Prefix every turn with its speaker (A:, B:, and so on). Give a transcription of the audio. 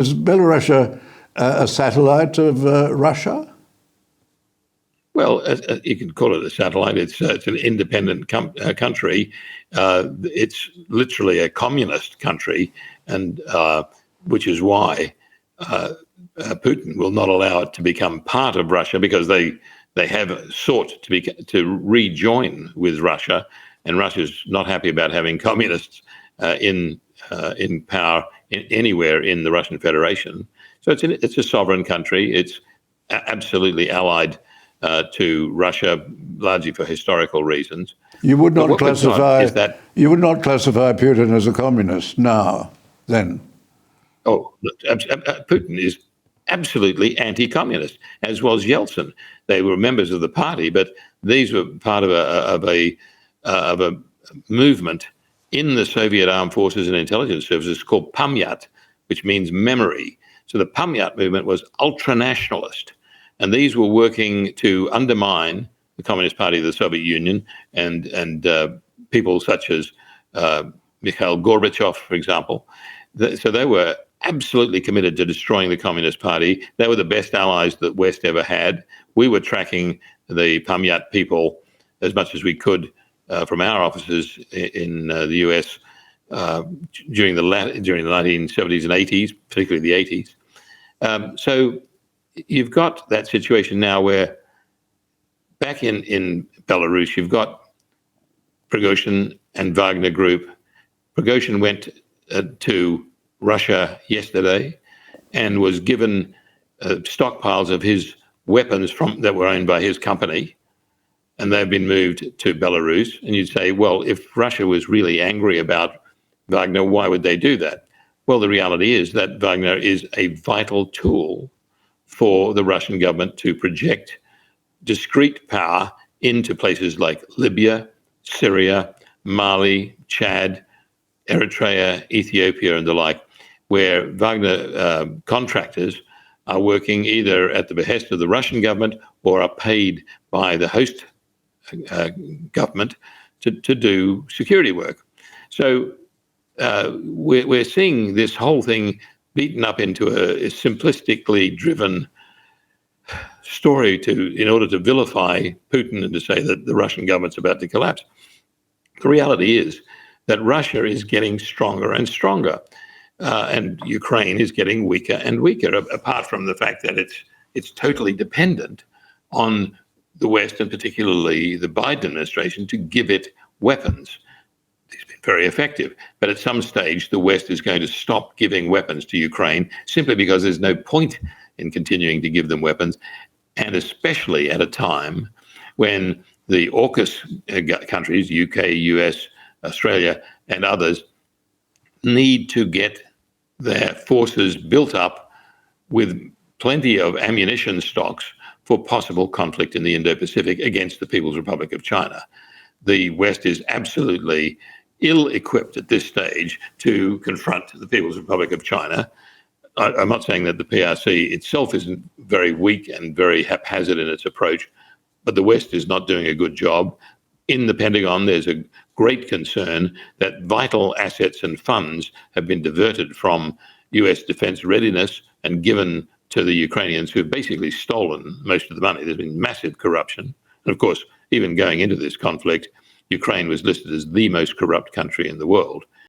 A: Is Belarus a satellite of Russia?
B: Well, you can call it a satellite. It's an independent country. It's literally a communist country, and which is why Putin will not allow it to become part of Russia, because they have sought to rejoin with Russia, and Russia's not happy about having communists in power anywhere in the Russian Federation. So it's a sovereign country. It's absolutely allied to Russia, largely for historical reasons.
A: You would not classify Putin as a communist now, then?
B: Oh, Putin is absolutely anti-communist, as was Yeltsin. They were members of the party, but these were part of a movement in the Soviet armed forces and intelligence services called Pamyat, which means memory. So the Pamyat movement was ultranationalist, and these were working to undermine the Communist Party of the Soviet Union and people such as Mikhail Gorbachev, for example. So they were absolutely committed to destroying the Communist Party. They were the best allies that West ever had. We were tracking the Pamyat people as much as we could from our offices in the US during the 1970s and 80s, particularly the 80s. So you've got that situation now where back in Belarus, you've got Prigozhin and Wagner Group. Prigozhin went to Russia yesterday and was given stockpiles of his weapons that were owned by his company, and they've been moved to Belarus. And you'd say, well, if Russia was really angry about Wagner, why would they do that? Well, the reality is that Wagner is a vital tool for the Russian government to project discrete power into places like Libya, Syria, Mali, Chad, Eritrea, Ethiopia, and the like, where Wagner contractors are working either at the behest of the Russian government or are paid by the host government to do security work. So we're seeing this whole thing beaten up into a simplistically driven story in order to vilify Putin and to say that the Russian government's about to collapse. The reality is that Russia is getting stronger and stronger, and Ukraine is getting weaker and weaker, apart from the fact that it's totally dependent on the West, and particularly the Biden administration, to give it weapons. It's been very effective. But at some stage, the West is going to stop giving weapons to Ukraine simply because there's no point in continuing to give them weapons, and especially at a time when the AUKUS countries, UK, US, Australia, and others, need to get their forces built up with plenty of ammunition stocks for possible conflict in the Indo-Pacific against the People's Republic of China. The West is absolutely ill-equipped at this stage to confront the People's Republic of China. I'm not saying that the PRC itself isn't very weak and very haphazard in its approach, but the West is not doing a good job. In the Pentagon, there's a great concern that vital assets and funds have been diverted from US defense readiness and given to the Ukrainians, who have basically stolen most of the money. There's been massive corruption. And of course, even going into this conflict, Ukraine was listed as the most corrupt country in the world.